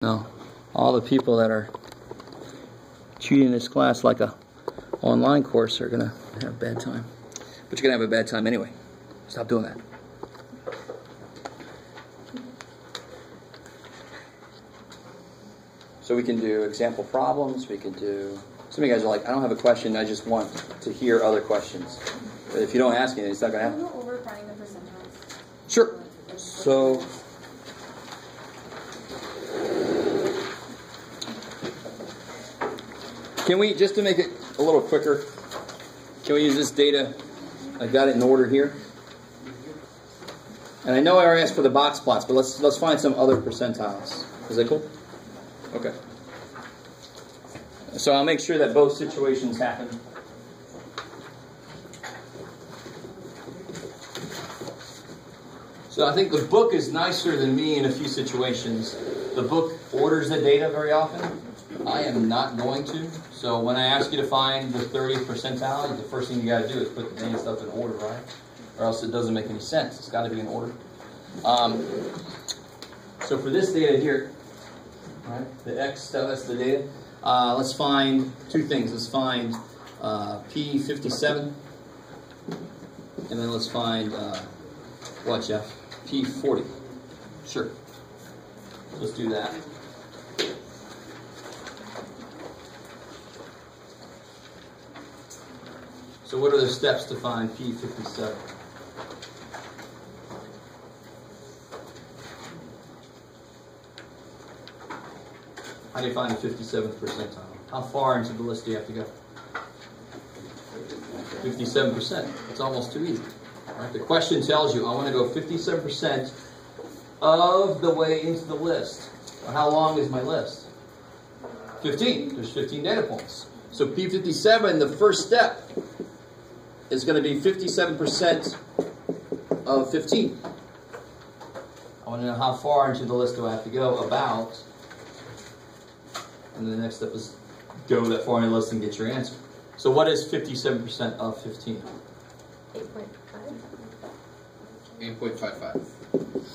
No, all the people that are treating this class like a online course are going to have a bad time. But you're going to have a bad time anyway. Stop doing that. So we can do example problems. We can do... Some of you guys are like, I don't have a question. I just want to hear other questions. But if you don't ask anything, it's not going to happen. Can you go over finding the percentiles? Sure. So... Can we, just to make it a little quicker, can we use this data? I got it in order here. And I know I already asked for the box plots, but let's find some other percentiles. Is that cool? Okay. So I'll make sure that both situations happen. So I think the book is nicer than me in a few situations. The book orders the data very often. I am not going to. So when I ask you to find the 30th percentile, the first thing you got to do is put the dang stuff in order, right? Or else it doesn't make any sense. It's got to be in order. So for this data here, right, the X, that's the data. Let's find two things. Let's find P57, and then let's find, what, Jeff? P40. Sure. Let's do that. So what are the steps to find P57? How do you find the 57th percentile? How far into the list do you have to go? 57%. It's almost too easy. Right? The question tells you, I want to go 57% of the way into the list. Well, how long is my list? 15. There's 15 data points. So P57, the first step, is going to be 57% of 15. I want to know how far into the list do I have to go, about. And the next step is go that far in the list and get your answer. So what is 57% of 15? 8.55.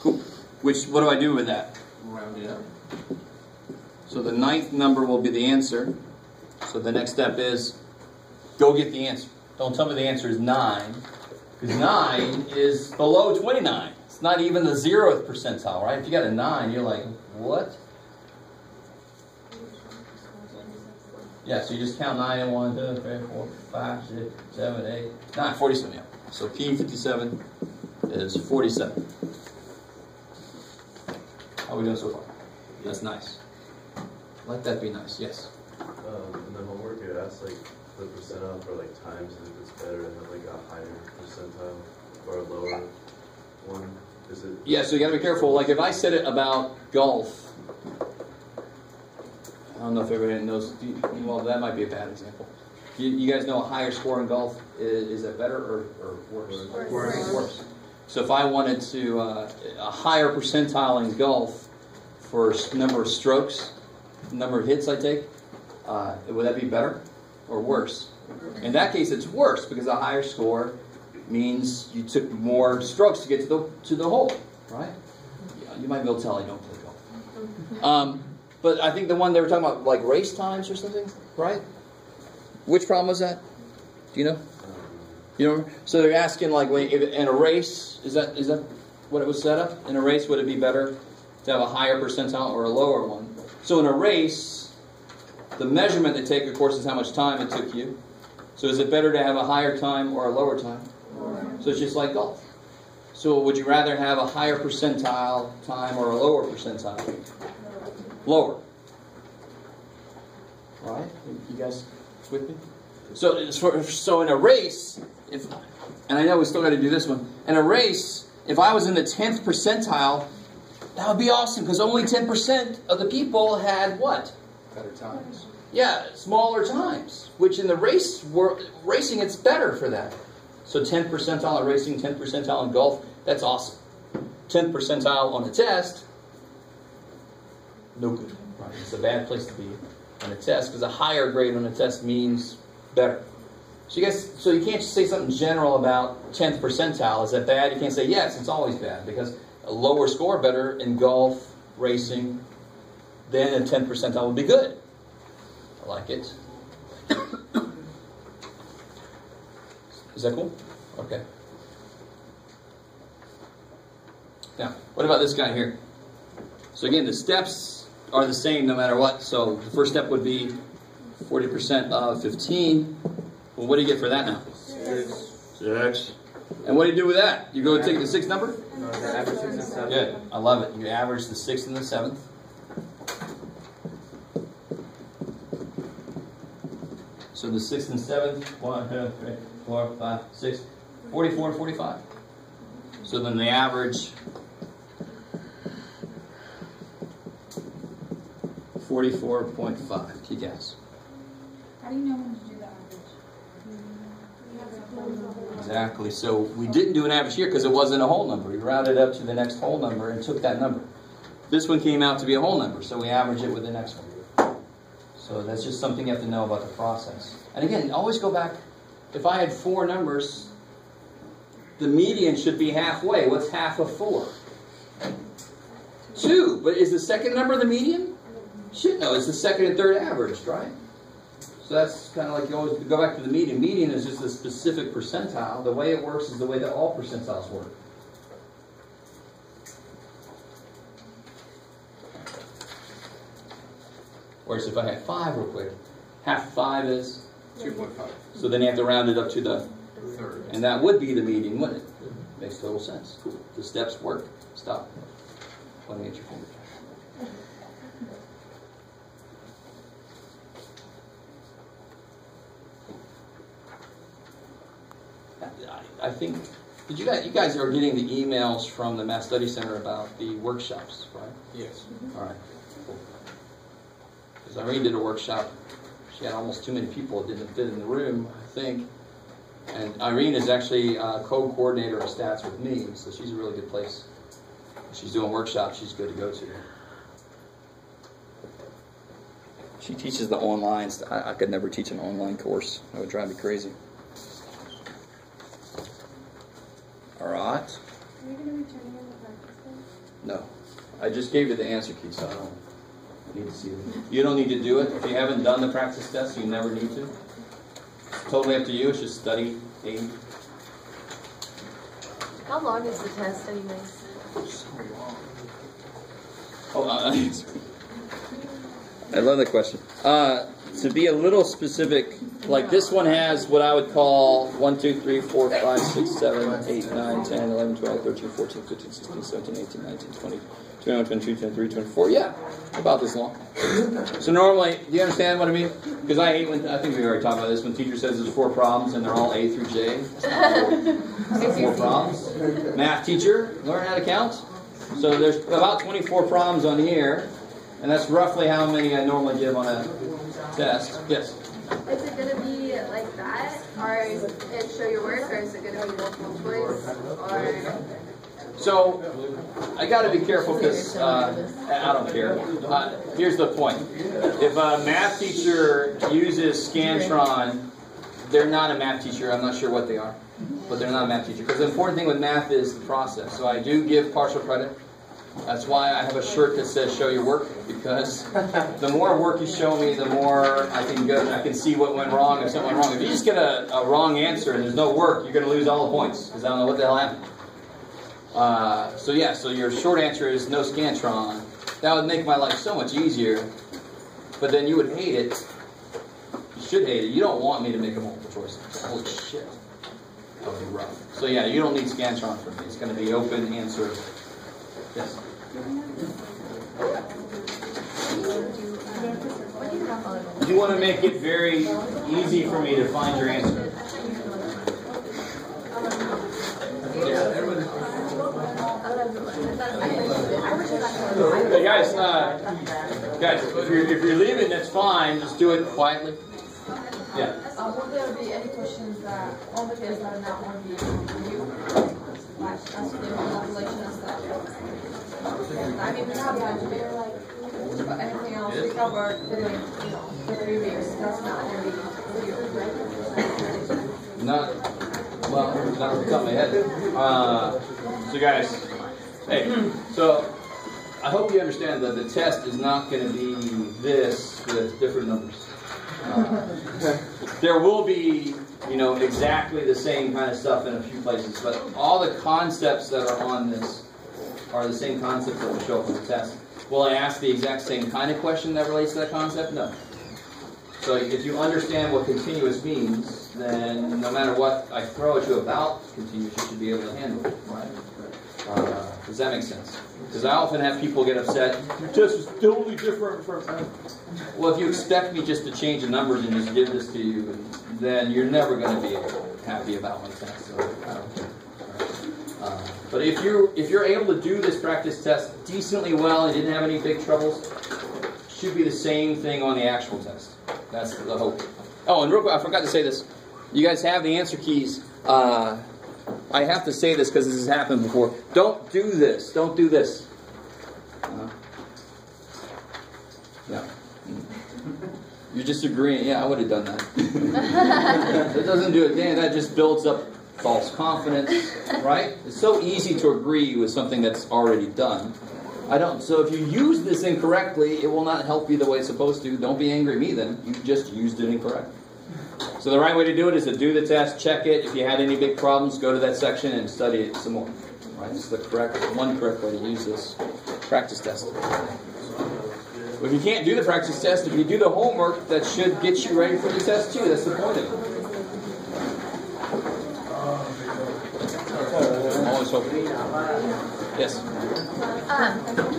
Cool. What do I do with that? Round it up. So the ninth number will be the answer. So the next step is go get the answer. Don't tell me the answer is 9, because 9 is below 29. It's not even the 0th percentile, right? If you got a 9, you're like, what? Yeah, so you just count 9 and 1, 2, 3, 4, 5, 6, 7, 8, 9, 47. Yeah. So P57 is 47. How are we doing so far? That's nice. Let that be nice. Yes. In the homework, it asks like the percentile for like times, and if it's better to have like a higher percentile or a lower one. Is it? Yeah. So you got to be careful. Like if I said it about golf, I don't know if everybody knows. Well, that might be a bad example. You guys know a higher score in golf, is that better or worse? Worse. So if I wanted to a higher percentile in golf for number of strokes, number of hits I take, would that be better or worse? In that case, it's worse, because a higher score means you took more strokes to get to the hole, right? Yeah, you might be able to tell I don't play golf. But I think the one they were talking about, like race times or something, right? Which problem was that? Do you know? You know? So they're asking, like, in a race, is that what it was set up? In a race, would it be better to have a higher percentile or a lower one? So in a race, the measurement they take, of course, is how much time it took you. So is it better to have a higher time or a lower time? Lower. So it's just like golf. So would you rather have a higher percentile time or a lower percentile? Lower. Right? You guys with me? So in a race, and I know we still got to do this one. In a race, if I was in the 10th percentile, that would be awesome, because only 10% of the people had what? Better times. Yeah, smaller times. Which in the racing, it's better for that. So 10th percentile in racing, 10th percentile in golf, that's awesome. 10th percentile on the test, no good. Right? It's a bad place to be on a test, because a higher grade on a test means better. So you can't just say something general about 10th percentile. Is that bad? You can't say yes, it's always bad, because a lower score better in golf, racing, then a 10th percentile would be good. I like it. Is that cool? Okay. Now, what about this guy here? So again, the steps are the same no matter what. So the first step would be 40% of 15. Well, what do you get for that now? 6. And what do you do with that? You go take the 6th number? Average 6 and 7. Good. I love it. You average the 6th and the 7th. So the 6th and 7th, 1, 2, 3, 4, 5, 6, 44 and 45. So then the average 44.5. Key guess. How do you know when to do the average? Exactly. So we didn't do an average here because it wasn't a whole number. We rounded up to the next whole number and took that number. This one came out to be a whole number, so we average it with the next one. So that's just something you have to know about the process. And again, always go back. If I had 4 numbers, the median should be halfway. What's half of 4? 2. But is the second number the median? Shit, no. It's the second and third average, right? So that's kind of like you always go back to the median. Median is just a specific percentile. The way it works is the way that all percentiles work. Whereas if I had 5 real quick, half of 5 is 2.5. So then you have to round it up to the Third. and that would be the median, wouldn't it? Makes total sense. Cool. The steps work. Stop. Pointing at your finger. I think, did you guys are getting the emails from the Math Study Center about the workshops, right? Yes. All right. Cool. Because Irene did a workshop. She had almost too many people. It didn't fit in the room, I think. And Irene is actually co-coordinator of stats with me, so she's a really good place. If she's doing workshops, she's good to go to. She teaches the online stuff. I could never teach an online course. That would drive me crazy. All right. Are you going to be turning in the practice test? No. I just gave you the answer key, so I don't need to see it. You don't need to do it. If you haven't done the practice test, you never need to. Totally up to you. It's just study aid. How long is the test, anyways? So long. Oh, I love that question. To be a little specific, like this one has what I would call 1, 2, 3, 4, 5, 6, 7, 8, 9, 10, 11, 12, 13, 14, 15, 16, 17, 18, 19, 20, 21, 22, 23, 24. Yeah, about this long. So normally, do you understand what I mean? Because I hate when, I think we already talked about this, when teacher says there's 4 problems and they're all A through J. It's not 4 problems. Math teacher, learn how to count. So there's about 24 problems on here, and that's roughly how many I normally give on a test. Yes? Is it going to be like that? Or is it show your work? Or is it going to be multiple choice? Or... So, I got to be careful because I don't care. Here's the point. If a math teacher uses Scantron, they're not a math teacher. I'm not sure what they are. But they're not a math teacher. Because the important thing with math is the process. So I do give partial credit. That's why I have a shirt that says show your work. Because the more work you show me, the more I can go. I can see what went wrong if something went wrong. If you just get a wrong answer and there's no work, you're going to lose all the points. Because I don't know what the hell happened. So your short answer is no Scantron. That would make my life so much easier. But then you would hate it. You should hate it. You don't want me to make a multiple choice. Holy shit. That would be rough. So yeah, you don't need Scantron for me. It's going to be open answer. Yes? You want to make it very easy for me to find your answer. Hey guys, if you're leaving, that's fine. Just do it quietly. Yeah. Will there be any questions that all the kids that are not going to be you? Like, as to the population and stuff. I mean, we have engineer, like, but anything else we covered during, the 3 weeks. That's not going to be you, right? Not off the top of my head. So guys, hey, so I hope you understand that the test is not going to be this with different numbers. There will be, exactly the same kind of stuff in a few places, but all the concepts that are on this are the same concepts that will show up on the test. Will I ask the exact same kind of question that relates to that concept? No. So if you understand what continuous means, then no matter what I throw at you about continuous, you should be able to handle it, right? Does that make sense? Because I often have people get upset, your test is totally different from... Well, if you expect me just to change the numbers and just give this to you, then you're never going to be happy about my test. So I don't care. But if you're able to do this practice test decently well and didn't have any big troubles, it should be the same thing on the actual test. That's the hope. Oh, and real quick, I forgot to say this. You guys have the answer keys. I have to say this because this has happened before. Don't do this. Don't do this. Yeah. You're just agreeing. Yeah, I would have done that. It doesn't do it. Dan, that just builds up false confidence, right? It's so easy to agree with something that's already done. So if you use this incorrectly, it will not help you the way it's supposed to. Don't be angry at me then. You just used it incorrectly. So the right way to do it is to do the test, check it. If you had any big problems, go to that section and study it some more. Right? It's the one correct way to use this practice test. But if you can't do the practice test, if you do the homework, that should get you ready for the test too. That's the point of it. I'm always hoping. Yes?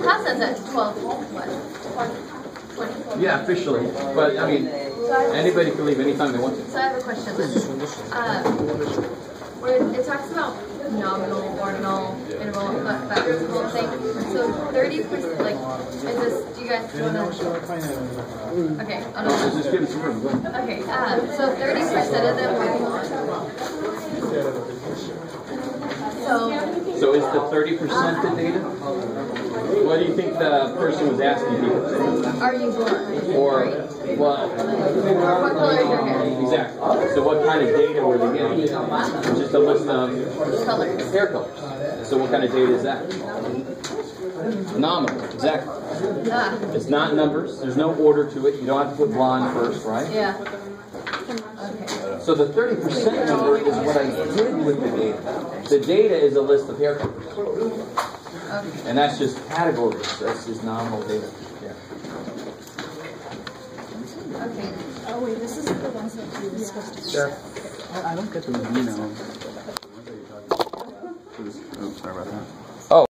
Class ends at 12, what? 20? Yeah, officially. But, I mean, anybody can leave anytime they want to. So I have a question. When it talks about nominal, ordinal, interval, that whole thing. So 30%, like, is this, do you guys want to... Okay, Just give it some room. Go ahead. Okay, so 30% of them are So is the 30% the data? What do you think the person was asking people? Are you blind? Or what? What color is your hair? Exactly. So what kind of data were they getting? Just a list of Colors. hair colors. So what kind of data is that? Nominal. Exactly. It's not numbers. There's no order to it. You don't have to put blonde first, right? Yeah. Okay. So the 30% number is what I did with the data. The data is a list of hair colors. Okay. And that's just categories. That's just nominal data. Yeah. Okay. Oh wait, this is the ones that you were supposed to Sure. I don't get the email. Oh, sorry about that.